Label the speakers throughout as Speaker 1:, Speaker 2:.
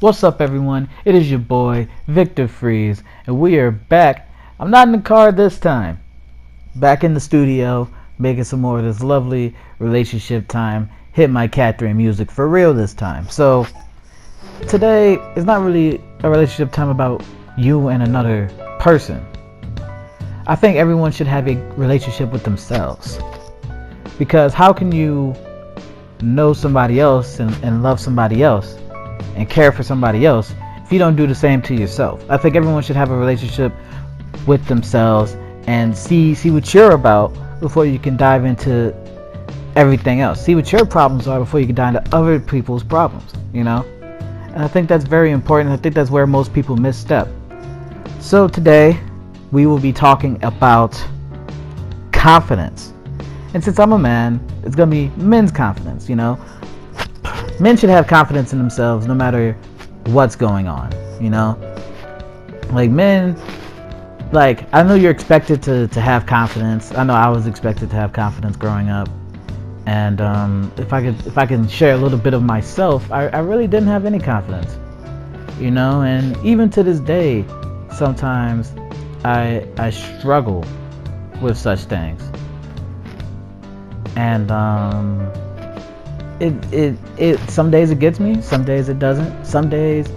Speaker 1: What's up, everyone? It is your boy, Victor Freeze, and we are back. I'm not in the car this time. Back in the studio, making some more of this lovely relationship time. Hit my Catherine music for real this time. So, today is not really a relationship time about you and another person. I think everyone should have a relationship with themselves. Because how can you know somebody else and love somebody else and care for somebody else if you don't do the same to yourself? I think everyone should have a relationship with themselves and see what you're about before you can dive into everything else. See what your problems are before you can dive into other people's problems, you know? And I think that's very important. I think that's where most people misstep. So today we will be talking about confidence. And since I'm a man, it's going to be men's confidence, you know? Men should have confidence in themselves no matter what's going on, you know? Like, men, like, I know you're expected to have confidence. I know I was expected to have confidence growing up. And if I can share a little bit of myself, I really didn't have any confidence, you know? And even to this day, sometimes I struggle with such things. And it some days it gets me, some days it doesn't. Some days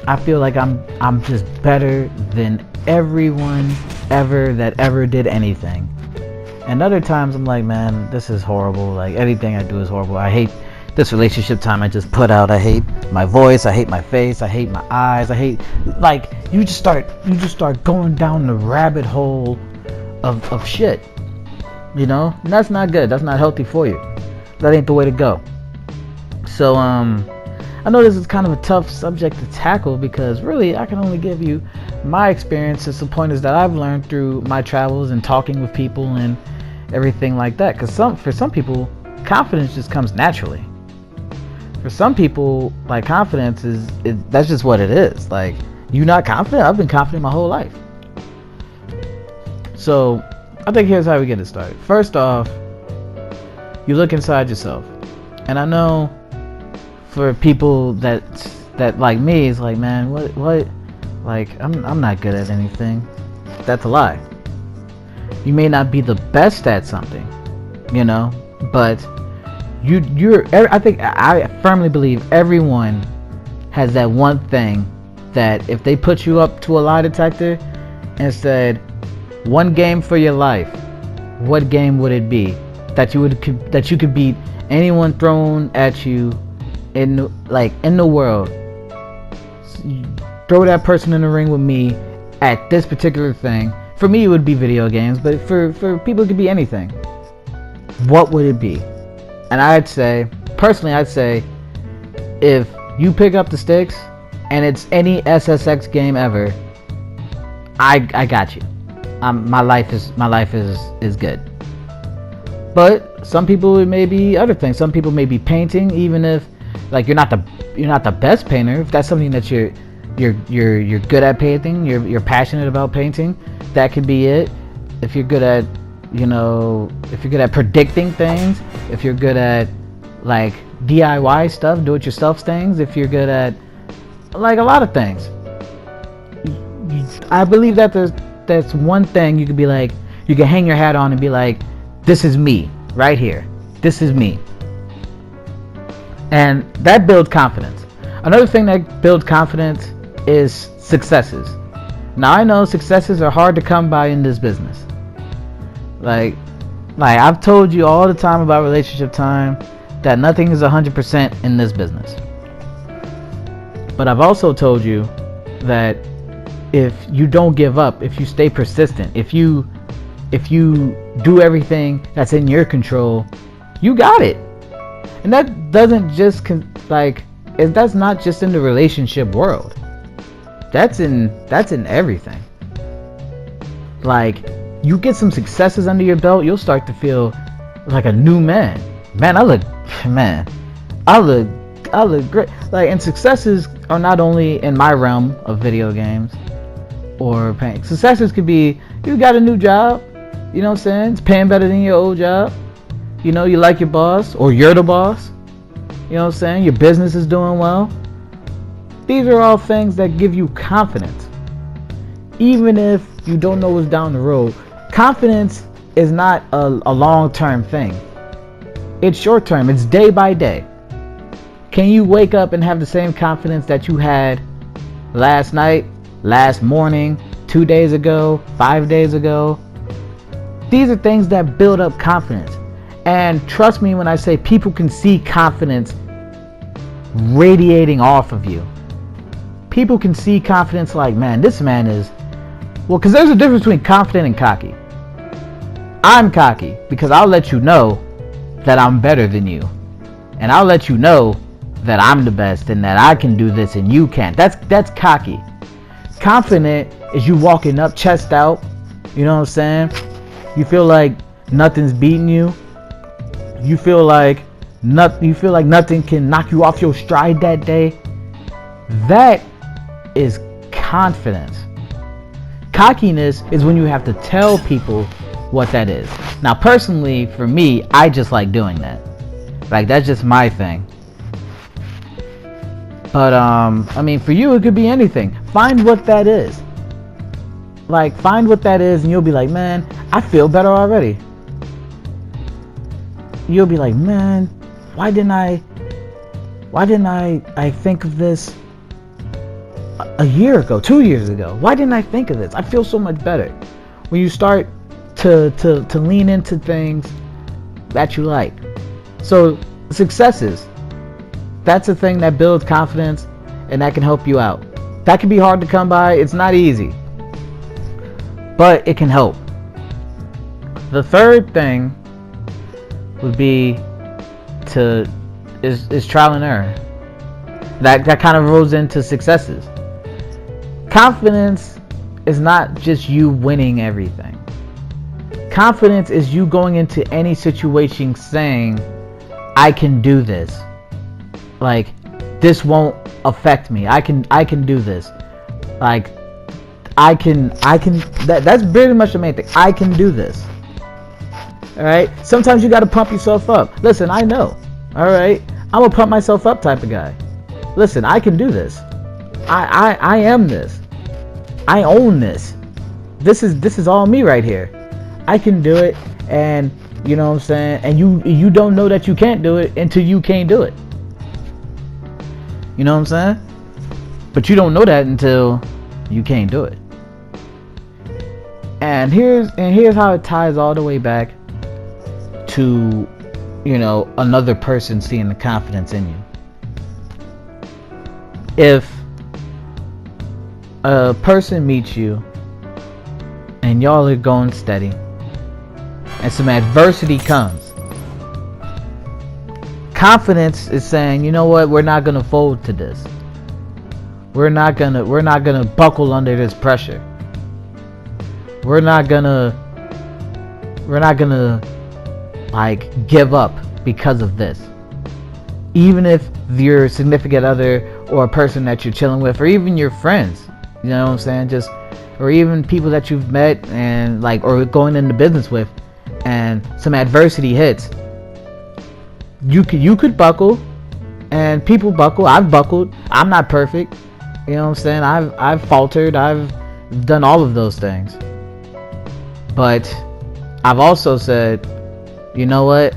Speaker 1: I feel like I'm just better than everyone ever did anything. And other times I'm like, man, this is horrible. Like, everything I do is horrible. I hate this relationship time I just put out. I hate my voice. I hate my face. I hate my eyes. I hate, like, you just start going down the rabbit hole of shit. You know, and that's not good. That's not healthy for you. That ain't the way to go. So, I know this is kind of a tough subject to tackle because really I can only give you my experiences, some pointers that I've learned through my travels and talking with people and everything like that. Because for some people, confidence just comes naturally. For some people, like, confidence that's just what it is. Like, you not confident? I've been confident my whole life. So, I think here's how we get it started. First off, you look inside yourself. And I know for people that like me, it's like, man, what? Like, I'm not good at anything. That's a lie. You may not be the best at something, you know, but I firmly believe everyone has that one thing that if they put you up to a lie detector and said, one game for your life, what game would it be that you could beat anyone thrown at you in the world? Throw that person in the ring with me at this particular thing. For me, it would be video games, but for people, it could be anything. What would it be? And I'd say, if you pick up the sticks and it's any SSX game ever, I got you. My life is good. But some people, it may be other things. Some people may be painting, even if, like, you're not the best painter. If that's something that you're good at painting, you're passionate about painting, that could be it. If you're good at, if you're good at predicting things, if you're good at, like, DIY stuff, do it yourself things, if you're good at, like, a lot of things, I believe that that's one thing you could be like, you can hang your hat on and be like, this is me right here. This is me. And that builds confidence. Another thing that builds confidence is successes. Now, I know successes are hard to come by in this business. Like I've told you all the time about relationship time that nothing is 100% in this business. But I've also told you that if you don't give up, if you stay persistent, if you do everything that's in your control, you got it. And that doesn't just that's not just in the relationship world. That's in everything. Like, you get some successes under your belt, you'll start to feel like a new man. Man, I look great. Like, and successes are not only in my realm of video games or paying. Successes could be, you got a new job, you know what I'm saying? It's paying better than your old job. You know, you like your boss, or you're the boss. You know what I'm saying? Your business is doing well. These are all things that give you confidence. Even if you don't know what's down the road, confidence is not a long-term thing. It's short-term. It's day by day. Can you wake up and have the same confidence that you had last night, last morning, 2 days ago, 5 days ago? These are things that build up confidence. And trust me when I say people can see confidence radiating off of you. People can see confidence like, man, this man is... Well, because there's a difference between confident and cocky. I'm cocky because I'll let you know that I'm better than you. And I'll let you know that I'm the best and that I can do this and you can't. That's cocky. Confident is you walking up chest out. You know what I'm saying? You feel like nothing's beating you. You feel like nothing can knock you off your stride that day. That is confidence. Cockiness is when you have to tell people what that is. Now, personally, for me, I just like doing that. Like, that's just my thing. But, I mean, for you, it could be anything. Find what that is. Like, find what that is, and you'll be like, man, I feel better already. You'll be like, man, why didn't I think of this a year ago, 2 years ago? Why didn't I think of this? I feel so much better. When you start to lean into things that you like. So successes, that's a thing that builds confidence and that can help you out. That can be hard to come by. It's not easy, but it can help. The third thing would be is trial and error. That kind of rolls into successes. Confidence is not just you winning everything. Confidence is you going into any situation saying, I can do this. Like, this won't affect me. I can do this. Like, that's very much the main thing. I can do this. Alright? Sometimes you gotta pump yourself up. Listen, I know. Alright? I'm a pump myself up type of guy. Listen, I can do this. I am this. I own this. This is all me right here. I can do it, and you know what I'm saying? And you don't know that you can't do it until you can't do it. You know what I'm saying? But you don't know that until you can't do it. And here's how it ties all the way back to, you know, another person seeing the confidence in you. If a person meets you and y'all are going steady and some adversity comes, confidence is saying, you know what, we're not gonna fold to this. We're not gonna buckle under this pressure. We're not gonna like give up because of this. Even if your significant other or a person that you're chilling with, or even your friends, you know what I'm saying, just, or even people that you've met and like, or going into business with, and some adversity hits, you could buckle, and people buckle. I've buckled. I'm not perfect. You know what I'm saying? I've faltered. I've done all of those things. But I've also said, you know what?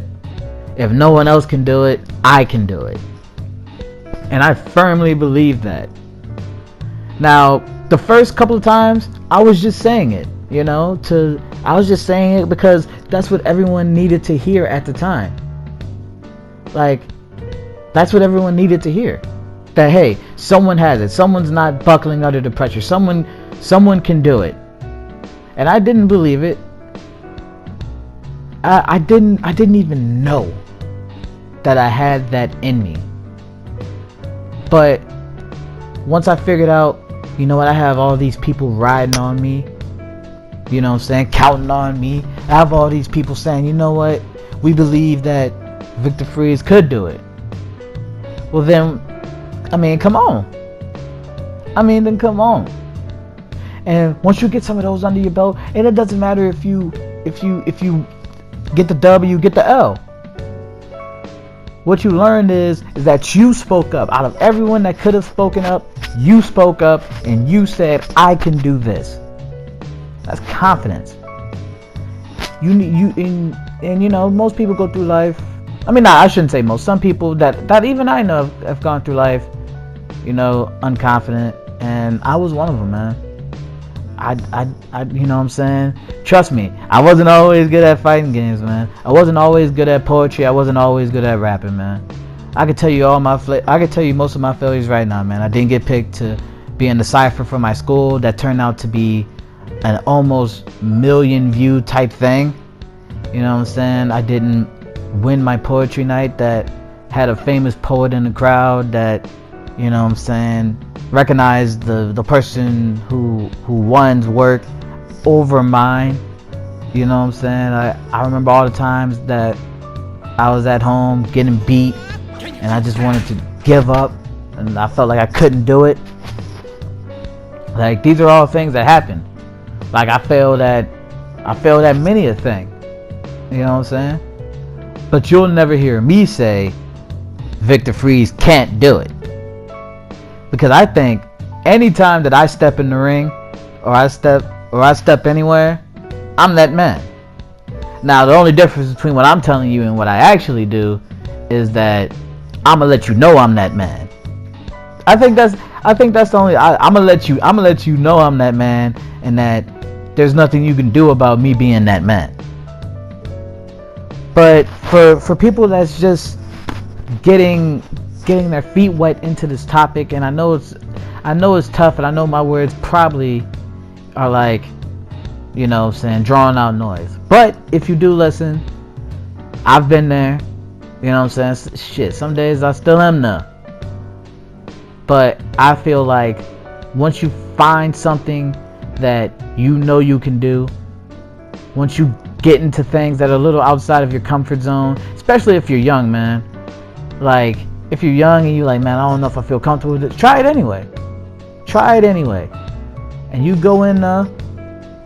Speaker 1: If no one else can do it, I can do it. And I firmly believe that. Now, the first couple of times, I was just saying it, you know, I was just saying it because that's what everyone needed to hear at the time. Like, that's what everyone needed to hear. That, hey, someone has it. Someone's not buckling under the pressure. Someone can do it. And I didn't believe it. I didn't even know that I had that in me. But once I figured out, you know what, I have all these people riding on me, you know what I'm saying, counting on me. I have all these people saying, you know what, we believe that Victor Freeze could do it. Well then, I mean, come on. Then come on. And once you get some of those under your belt, and it doesn't matter if you get the W, get the L. What you learned is that you spoke up. Out of everyone that could have spoken up, You spoke up and you said, I can do this. That's confidence. And you know, most people go through life. I mean, I shouldn't say most. Some people that even I know have gone through life, you know, unconfident, and I was one of them, man. I you know what I'm saying? Trust me, I wasn't always good at fighting games, man. I wasn't always good at poetry. I wasn't always good at rapping, man. I could tell you I could tell you most of my failures right now, man. I didn't get picked to be in the cipher for my school. That turned out to be an almost million view type thing. You know what I'm saying? I didn't win my poetry night that had a famous poet in the crowd that, you know what I'm saying, recognized the person who won's work over mine. You know what I'm saying? I remember all the times that I was at home getting beat and I just wanted to give up and I felt like I couldn't do it. Like, these are all things that happen. Like, I failed at many a thing. You know what I'm saying? But you'll never hear me say Victor Freeze can't do it. Because I think anytime that I step in the ring or I step anywhere, I'm that man. Now, the only difference between what I'm telling you and what I actually do is that I'm gonna let you know I'm that man. I think that's the only. I'm gonna let you know I'm that man, and that there's nothing you can do about me being that man. But for people that's just getting their feet wet into this topic, and I know it's tough, and I know my words probably are like, you know, saying drawing out noise. But if you do listen, I've been there. You know what I'm saying? Shit, some days I still am there. But I feel like once you find something that you know you can do, once you get into things that are a little outside of your comfort zone, especially if you're young, man. Like, if you're young and you're like, man, I don't know if I feel comfortable with it, try it anyway. Try it anyway. And you go in there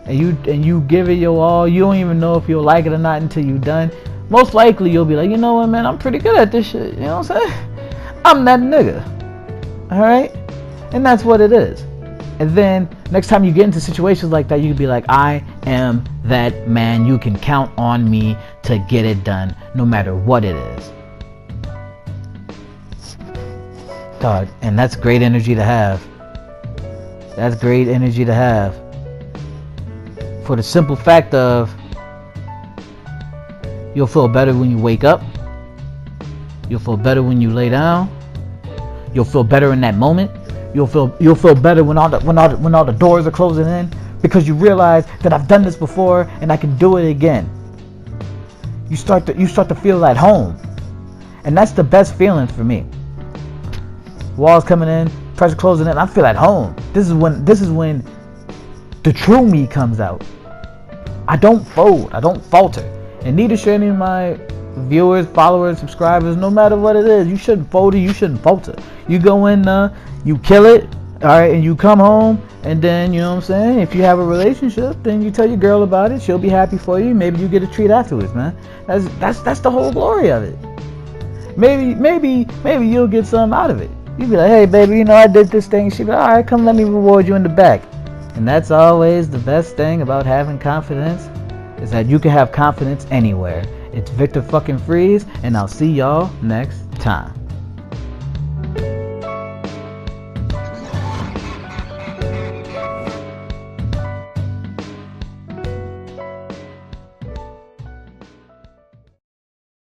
Speaker 1: and you give it your all. You don't even know if you'll like it or not until you're done. Most likely you'll be like, you know what, man, I'm pretty good at this shit. You know what I'm saying? I'm that nigga. Alright? And that's what it is. And then next time you get into situations like that, you can be like, I am that man. You can count on me to get it done, no matter what it is. Dog, and that's great energy to have. That's great energy to have. For the simple fact of, you'll feel better when you wake up. You'll feel better when you lay down. You'll feel better in that moment. You'll feel better when all the doors are closing in, because you realize that I've done this before and I can do it again. You start to feel at home, and that's the best feeling for me. Walls coming in, pressure closing in, I feel at home. This is when the true me comes out. I don't fold. I don't falter. And neither should any of my viewers, followers, subscribers. No matter what it is, you shouldn't fold it. You shouldn't falter. You go in, you kill it, all right, and you come home, and then, you know what I'm saying, if you have a relationship, then you tell your girl about it. She'll be happy for you. Maybe you get a treat afterwards, man. That's the whole glory of it. Maybe you'll get something out of it. You'll be like, hey, baby, you know, I did this thing. She'll be like, all right, come let me reward you in the back. And that's always the best thing about having confidence, is that you can have confidence anywhere. It's Victor fucking Freeze, and I'll see y'all next time.